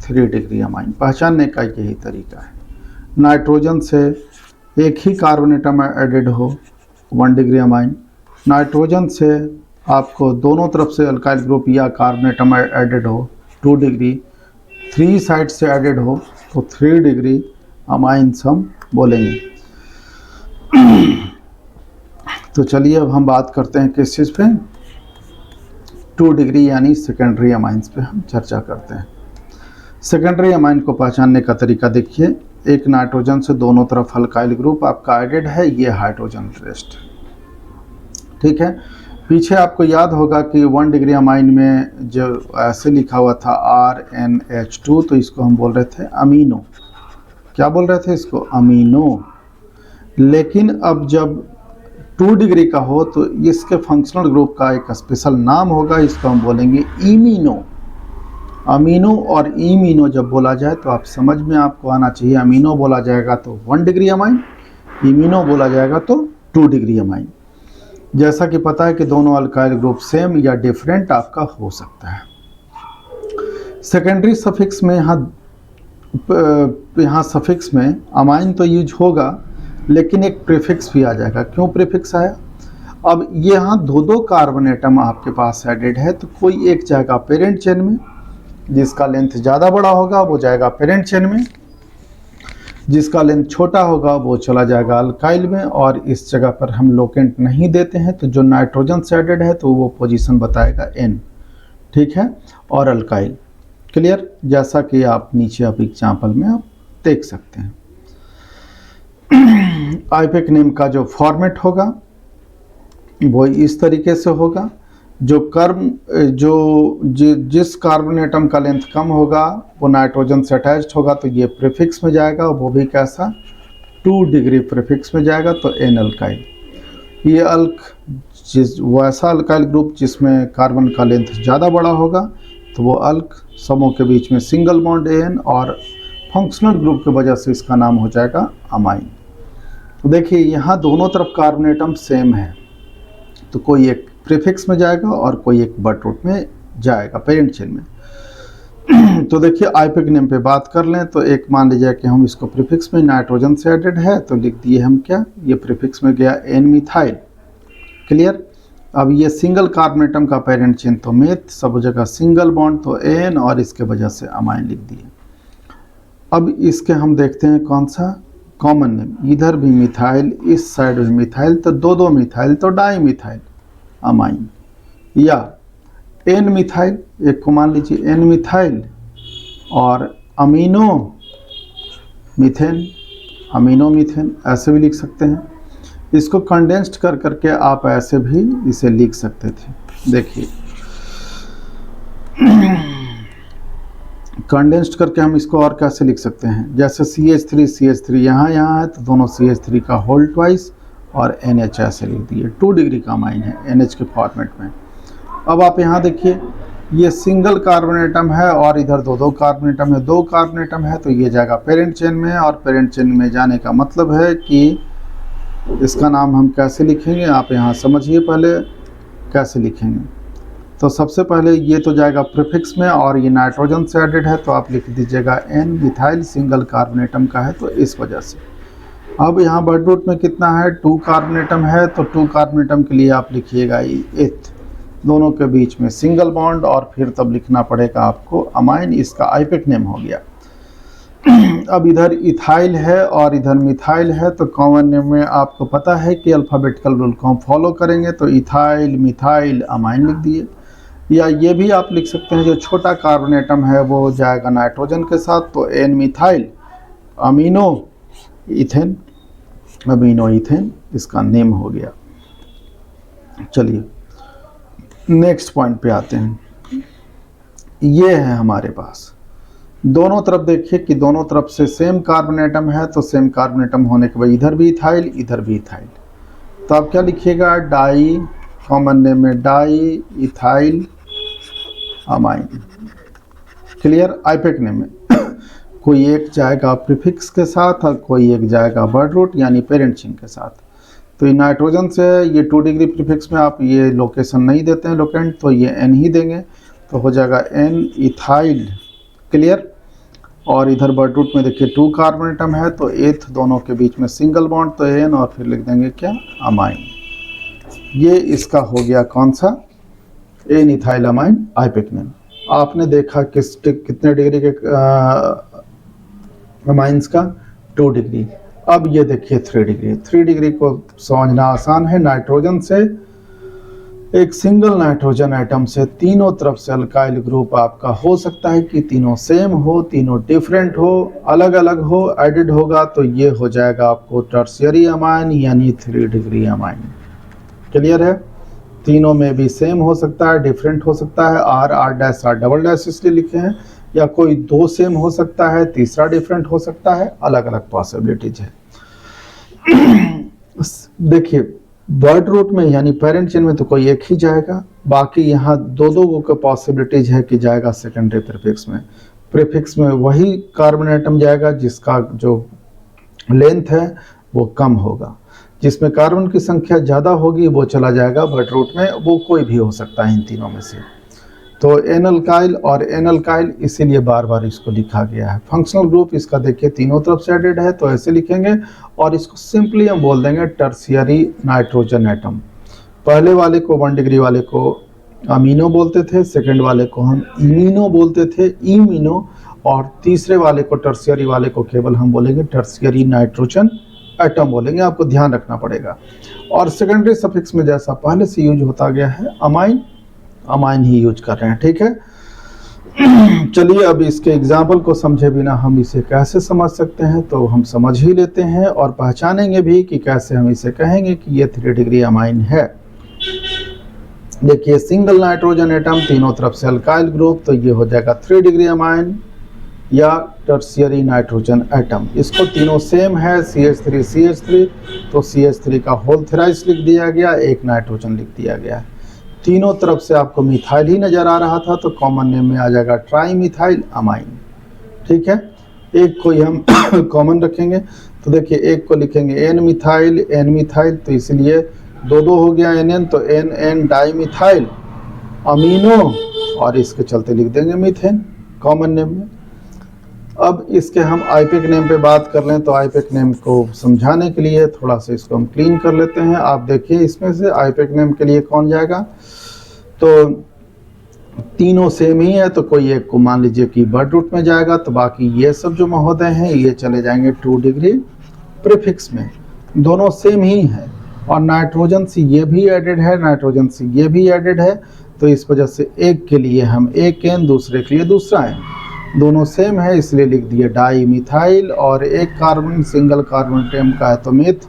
3 डिग्री अमाइन। पहचानने का यही तरीका है। नाइट्रोजन से एक ही कार्बन एटम एडेड हो 1 डिग्री अमाइन, नाइट्रोजन से आपको दोनों तरफ से अल्काइल ग्रुप या कार्बन एटम एडेड हो 2 डिग्री, 3 साइड से एडेड हो तो 3 डिग्री अमाइंस हम बोलेंगे। तो चलिए अब हम बात करते हैं किस चीज़ पे, 2 डिग्री यानी सेकेंडरी अमाइंस पे हम चर्चा करते हैं। सेकेंडरी अमाइन को पहचानने का तरीका देखिए, एक नाइट्रोजन से दोनों तरफ अल्काइल ग्रुप आपका एडेड है, ये हाइड्रोजन रेस्ट। ठीक है, पीछे आपको याद होगा कि 1 डिग्री अमाइन में जो ऐसे लिखा हुआ था RNH2, तो इसको हम बोल रहे थे अमीनो। क्या बोल रहे थे इसको, अमीनो। लेकिन अब जब 2 डिग्री का हो तो इसके फंक्शनल ग्रुप का एक स्पेशल नाम होगा, इसको हम बोलेंगे इमीनो। अमीनो और इमीनो जब बोला जाए तो आप समझ में आपको आना चाहिए, अमीनो बोला जाएगा तो 1 डिग्री अमाइन, इमीनो बोला जाएगा तो 2 डिग्री अमाइन। जैसा कि पता है कि दोनों अल्काइल ग्रुप सेम या डिफरेंट आपका हो सकता है। सेकेंडरी सफिक्स में यहाँ सफिक्स में अमाइन तो यूज होगा, लेकिन एक प्रीफिक्स भी आ जाएगा। क्यों प्रीफिक्स आया, अब ये यहाँ दो कार्बन एटम आपके पास एडेड है, तो कोई एक जाएगा पेरेंट चेन में, जिसका लेंथ ज़्यादा बड़ा होगा वो जाएगा पेरेंट चेन में, जिसका लेंथ छोटा होगा वो चला जाएगा अल्काइल में, और इस जगह पर हम लोकेंट नहीं देते हैं, तो जो नाइट्रोजन से एडेड है तो वो पोजीशन बताएगा N। ठीक है, और अल्काइल। क्लियर, जैसा कि आप नीचे अब एग्जाम्पल में आप देख सकते हैं। आईपेक नेम का जो फॉर्मेट होगा वो इस तरीके से होगा, जिस कार्बन एटम का लेंथ कम होगा वो नाइट्रोजन से अटैच्ड होगा तो ये प्रीफिक्स में जाएगा, वो भी कैसा, 2 डिग्री प्रीफिक्स में जाएगा तो N अल्काइल। ये वैसा अल्काइल ग्रुप जिसमें कार्बन का लेंथ ज़्यादा बड़ा होगा तो वो अल्क, समूह के बीच में सिंगल बॉन्ड N, और फंक्शनल ग्रुप की वजह से इसका नाम हो जाएगा अमाइन। तो देखिए यहाँ दोनों तरफ कार्बन एटम सेम है, तो कोई एक प्रीफिक्स में जाएगा और कोई एक बट रूट में जाएगा पेरेंट चेन में। तो देखिए आईपेक नेम पे बात कर लें तो एक मान लीजिए कि हम इसको प्रीफिक्स में नाइट्रोजन से एडेड है तो लिख दिए हम क्या, ये प्रीफिक्स में गया N मिथाइल। क्लियर, अब ये सिंगल कार्बन एटम का पेरेंट चेन तो मेथ, सब जगह सिंगल बॉन्ड तो N, और इसके वजह से अमाइन लिख दिए। अब इसके हम देखते हैं कौन सा कॉमन नेम, इधर भी मिथाइल, इस साइड भी मिथाइल, तो दो मिथाइल तो डाई मिथाइल अमाइन, या N मिथाइल, एक को मान लीजिए N मिथाइल और अमीनो मीथेन, ऐसे भी लिख सकते हैं। इसको कंडेंस्ड कर करके आप ऐसे भी इसे लिख सकते थे। देखिए कंडेंस्ड करके हम इसको और कैसे लिख सकते हैं, जैसे CH3 यहाँ है तो दोनों CH3 का होल ट्वाइस और NH ऐसे लिख दिए। 2 डिग्री का अमाइन है NH के फॉर्मेट में। अब आप यहाँ देखिए ये सिंगल कार्बन एटम है और इधर दो कार्बन एटम है, 2 कार्बन एटम है, तो ये जाएगा पेरेंट चेन में। और पेरेंट चेन में जाने का मतलब है कि इसका नाम हम कैसे लिखेंगे, आप यहाँ समझिए पहले कैसे लिखेंगे। तो सबसे पहले ये तो जाएगा प्रीफिक्स में और ये नाइट्रोजन से एडेड है, तो आप लिख दीजिएगा N methyl, single carbon atom का है तो इस वजह से। अब यहाँ बर्ड रूट में कितना है, 2 कार्बन एटम है, तो 2 कार्बन एटम के लिए आप लिखिएगा एथ, दोनों के बीच में सिंगल बॉन्ड, और फिर तब लिखना पड़ेगा आपको अमाइन, इसका आईपेक नेम हो गया। अब इधर इथाइल है और इधर मिथाइल है, तो कॉमन नेम में आपको पता है कि अल्फ़ाबेटिकल रूल को हम फॉलो करेंगे, तो इथाइल मिथाइल अमाइन लिख दिए। या ये भी आप लिख सकते हैं जो छोटा कार्बन एटम है वो जाएगा नाइट्रोजन के साथ, तो N मिथाइल अमीनो इथेन इसका नेम हो गया। चलिए नेक्स्ट पॉइंट पे आते हैं। ये है हमारे पास दोनों तरफ, देखिए कि दोनों तरफ से सेम कार्बन एटम है, तो सेम कार्बन एटम होने के बाद इधर भी इथाइल इधर भी इथाइल, तो आप क्या लिखिएगा, डाई, कॉमन नेम में di ethyl amine. Clear, IUPAC name में कोई एक जाएगा प्रीफिक्स के साथ और कोई एक जाएगा बर्ड रूट यानी पेरेंट चेन के साथ। तो ये नाइट्रोजन से ये 2 डिग्री प्रीफिक्स में आप ये लोकेशन नहीं देते हैं लोकेंट, तो ये N ही देंगे, तो हो जाएगा N इथाइल। क्लियर, और इधर बर्ड रूट में देखिए 2 कार्बन एटम है, तो एथ दोनों के बीच में सिंगल बॉन्ड, तो N, और फिर लिख देंगे क्या, अमाइन। ये इसका हो गया कौन सा, N ethyl amine IUPAC name. आपने देखा कितने डिग्री के अमाइंस का, 2 डिग्री। अब ये देखिए 3 डिग्री। 3 डिग्री को समझना आसान है, नाइट्रोजन से एक सिंगल नाइट्रोजन एटम से तीनों तरफ से अल्काइल ग्रुप आपका हो सकता है कि तीनों सेम हो, तीनों डिफरेंट हो, अलग अलग हो, एडेड होगा, तो ये हो जाएगा आपको टर्शियरी अमाइन यानी 3 डिग्री अमाइन। क्लियर है, तीनों में भी सेम हो सकता है, डिफरेंट हो सकता है, R इसलिए लिखे हैं, या कोई 2 सेम हो सकता है, तीसरा डिफरेंट हो सकता है, अलग अलग पॉसिबिलिटीज है। देखिए बर्ड रूट में यानी पेरेंट चेन में तो कोई एक ही जाएगा, बाकी यहाँ 2 का पॉसिबिलिटीज है कि जाएगा सेकेंडरी प्रीफिक्स में। प्रीफिक्स में वही कार्बन एटम जाएगा जिसका जो लेंथ है वो कम होगा, जिसमें कार्बन की संख्या ज़्यादा होगी वो चला जाएगा बर्ड रूट में, वो कोई भी हो सकता है इन तीनों में से। तो एन अल्काइल और एन अल्काइल, इसीलिए बार बार इसको लिखा गया है। फंक्शनल ग्रुप इसका देखिए तीनों तरफ से एडेड है, तो ऐसे लिखेंगे, और इसको सिंपली हम बोल देंगे टर्शियरी नाइट्रोजन एटम। पहले वाले को 1 डिग्री वाले को अमीनो बोलते थे, सेकंड वाले को हम इमीनो बोलते थे, इमीनो, और तीसरे वाले को टर्शियरी वाले को केवल हम बोलेंगे टर्शियरी नाइट्रोजन एटम बोलेंगे, आपको ध्यान रखना पड़ेगा। और सेकेंडरी सफिक्स में जैसा पहले से यूज होता गया है अमाइन ही यूज कर रहे हैं, ठीक है। चलिए अब इसके एग्जाम्पल को समझे बिना हम इसे कैसे समझ सकते हैं, तो हम समझ ही लेते हैं और पहचानेंगे भी कि कैसे हम इसे कहेंगे कि ये 3 डिग्री अमाइन है। देखिए सिंगल नाइट्रोजन एटम, तीनों तरफ से अल्काइल ग्रुप, तो ये हो जाएगा 3 डिग्री अमाइन या टर्शियरी नाइट्रोजन एटम। इसको तीनों सेम है, CH3 तो CH3 का होल थ्राइस लिख दिया गया, एक नाइट्रोजन लिख दिया गया है। तीनों तरफ से आपको मिथाइल ही नज़र आ रहा था, तो कॉमन नेम में आ जाएगा ट्राई मिथाइल अमाइन, ठीक है। एक को ही हम कॉमन रखेंगे, तो देखिए एक को लिखेंगे एन मिथाइल, तो इसलिए 2 हो गया NN, तो NN डाई मिथाइल अमीनो, और इसके चलते लिख देंगे मीथेन कॉमन नेम में। अब इसके हम आईपेक नेम पे बात कर लें, तो आईपेक नेम को समझाने के लिए थोड़ा सा इसको हम क्लीन कर लेते हैं। आप देखिए इसमें से आईपेक नेम के लिए कौन जाएगा, तो तीनों सेम ही है, तो कोई एक को मान लीजिए कि बर्ड रूट में जाएगा, तो बाकी ये सब जो महोदय हैं ये चले जाएंगे 2 डिग्री प्रीफिक्स में, दोनों सेम ही है। और नाइट्रोजन से ये भी एडेड है, नाइट्रोजन से ये भी एडेड है, तो इस वजह से एक के लिए हम एक एन, दूसरे के लिए दूसरा एन, दोनों सेम है इसलिए लिख दिए डाई मिथाइल, और एक कार्बन सिंगल कार्बन एटम का है तो मिथ,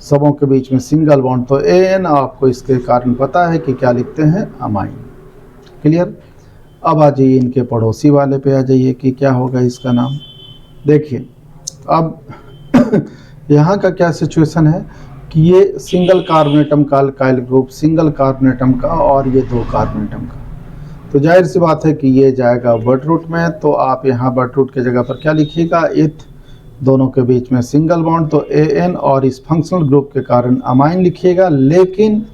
सबों के बीच में सिंगल बॉन्ड तो एन, आपको इसके कारण पता है कि क्या लिखते हैं, अमाइन। क्लियर। अब आ जाइए इनके पड़ोसी वाले पे आ जाइए कि क्या होगा इसका नाम। देखिए अब यहाँ का क्या सिचुएशन है कि ये सिंगल कार्बन एटम का alkyl group, single carbon atom का, और ये दो कार्बन एटम का, तो जाहिर सी बात है कि ये जाएगा वर्ड रूट में। तो आप यहाँ वर्ड रूट की जगह पर क्या लिखिएगा, इथ, दोनों के बीच में सिंगल बॉन्ड तो एन, और इस फंक्शनल ग्रुप के कारण अमाइन लिखिएगा। लेकिन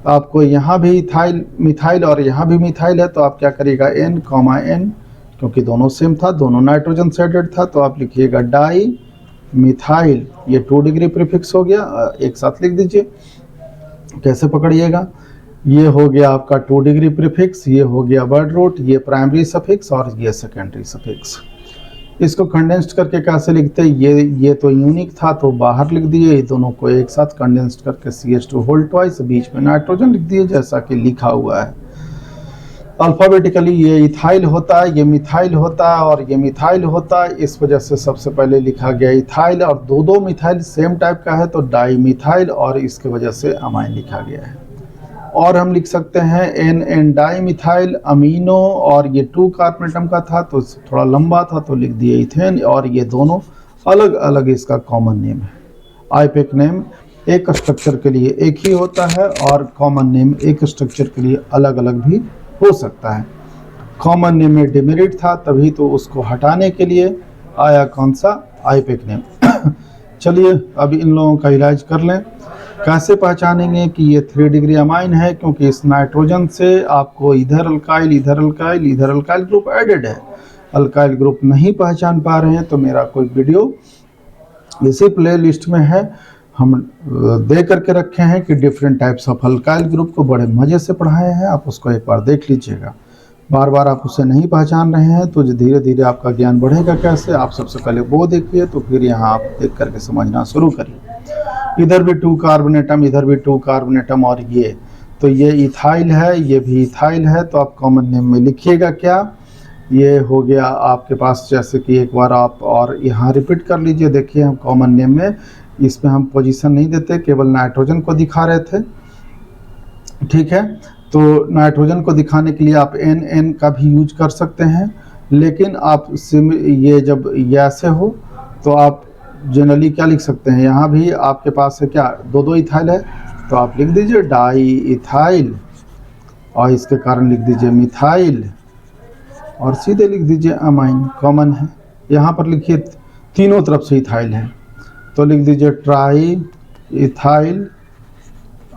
आपको यहाँ भी इथाइल मिथाइल और यहाँ भी मिथाइल है, तो आप क्या करिएगा, एन कॉमा एन, क्योंकि दोनों सेम था, दोनों नाइट्रोजन साइडेड था, तो आप लिखिएगा डाई मिथाइल। ये 2 डिग्री प्रीफिक्स हो गया, एक साथ लिख दीजिए। कैसे पकड़िएगा, ये हो गया आपका 2 डिग्री प्रीफिक्स, ये हो गया वर्ड रूट, ये प्राइमरी सफिक्स और ये सेकेंडरी सफिक्स। इसको कंडेंस्ड करके कैसे लिखते हैं, ये तो यूनिक था तो बाहर लिख दिए, ये दोनों को एक साथ कंडेंस्ड करके CH2 होल ट्वाइस, बीच में नाइट्रोजन लिख दिए जैसा कि लिखा हुआ है। अल्फ़ाबेटिकली ये इथाइल होता है, ये मिथाइल होता है और ये मिथाइल होता है, इस वजह से सबसे पहले लिखा गया इथाइल, और दो मिथाइल सेम टाइप का है तो डाई मिथाइल, और इसके वजह से अमाइन लिखा गया है। और हम लिख सकते हैं एन डाई मिथाइल अमीनो, और ये 2 कार्बन एटम का था तो थोड़ा लंबा था तो लिख दिए इथेन, और ये दोनों अलग अलग इसका कॉमन नेम है। आईपेक नेम एक स्ट्रक्चर के लिए एक ही होता है और कॉमन नेम एक स्ट्रक्चर के लिए अलग अलग भी हो सकता है। कॉमन नेम में डिमेरिट था, तभी तो उसको हटाने के लिए आया कौन सा, आईपेक नेम। चलिए अब इन लोगों का इलाज कर लें। कैसे पहचानेंगे कि ये 3 डिग्री अमाइन है, क्योंकि इस नाइट्रोजन से आपको इधर अल्काइल इधर अल्काइल इधर अल्काइल ग्रुप एडेड है। अल्काइल ग्रुप नहीं पहचान पा रहे हैं तो मेरा कोई वीडियो इसी प्ले लिस्ट में है, हम दे करके रखे हैं कि different types of alkyl group को बड़े मज़े से पढ़ाए हैं, आप उसको एक बार देख लीजिएगा। बार बार आप उसे नहीं पहचान रहे हैं तो धीरे धीरे आपका ज्ञान बढ़ेगा कैसे, आप सबसे पहले वो देखिए तो फिर यहाँ आप देख करके समझना शुरू करिए। इधर भी 2 कार्बन एटम, इधर भी 2 कार्बन एटम, और ये तो ये इथाइल है, ये भी इथाइल है, तो आप कॉमन नेम में लिखिएगा क्या, ये हो गया आपके पास, जैसे कि एक बार आप और यहाँ रिपीट कर लीजिए। देखिए हम कॉमन नेम में इसमें हम पोजीशन नहीं देते, केवल नाइट्रोजन को दिखा रहे थे, ठीक है। तो नाइट्रोजन को दिखाने के लिए आप एन का भी यूज कर सकते हैं, लेकिन आप ये जब ऐसे हो तो आप जनरली क्या लिख सकते हैं, यहाँ भी आपके पास है क्या, 2 इथाइल है तो आप लिख दीजिए डाई इथाइल, और इसके कारण लिख दीजिए मिथाइल, और सीधे लिख दीजिए अमाइन, कॉमन है। यहाँ पर लिखिए तीनों तरफ से इथाइल है तो लिख दीजिए ट्राई इथाइल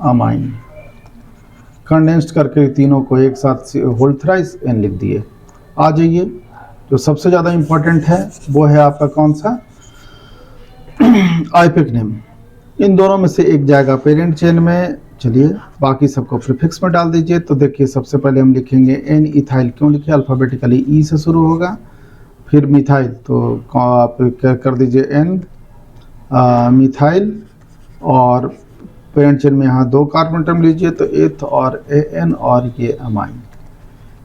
अमाइन। कंडेंस्ड करके तीनों को एक साथ होल थ्राइस एन लिख दिए। आ जाइए, जो सबसे ज़्यादा इम्पोर्टेंट है वो है आपका कौन सा, आईपेक नेम। इन दोनों में से एक जाएगा पेरेंट चेन में, चलिए बाकी सबको प्रीफिक्स में डाल दीजिए। तो देखिए सबसे पहले हम लिखेंगे एन इथाइल, क्यों लिखे, अल्फ़ाबेटिकली ई से शुरू होगा, फिर मिथाइल तो आप क्या कर दीजिए एन मिथाइल, और पेरेंट चेन में यहाँ 2 कार्बन एटम लीजिए तो एथ और एन, और ये अमाइन।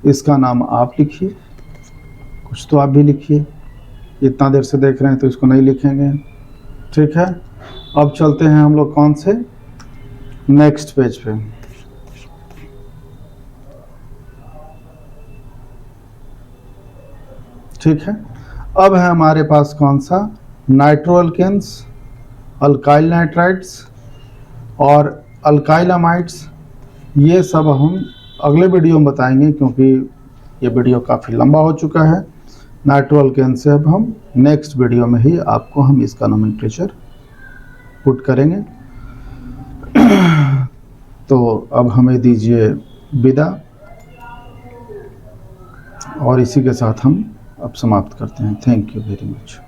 इसका नाम आप लिखिए, कुछ तो आप भी लिखिए, इतना देर से देख रहे हैं तो इसको नहीं लिखेंगे, ठीक है। अब चलते हैं हम लोग कौन से, नेक्स्ट पेज पे। ठीक है, अब है हमारे पास कौन सा, नाइट्रोअल्केन्स, अल्काइल नाइट्राइड्स और अल्काइल अमाइड्स। ये सब हम अगले वीडियो में बताएंगे, क्योंकि ये वीडियो काफ़ी लंबा हो चुका है। नाइट्रोअल्केन से अब हम नेक्स्ट वीडियो में ही आपको हम इसका नोमेनक्लेचर पुट करेंगे। तो अब हमें दीजिए विदा, और इसी के साथ हम अब समाप्त करते हैं। Thank you very much.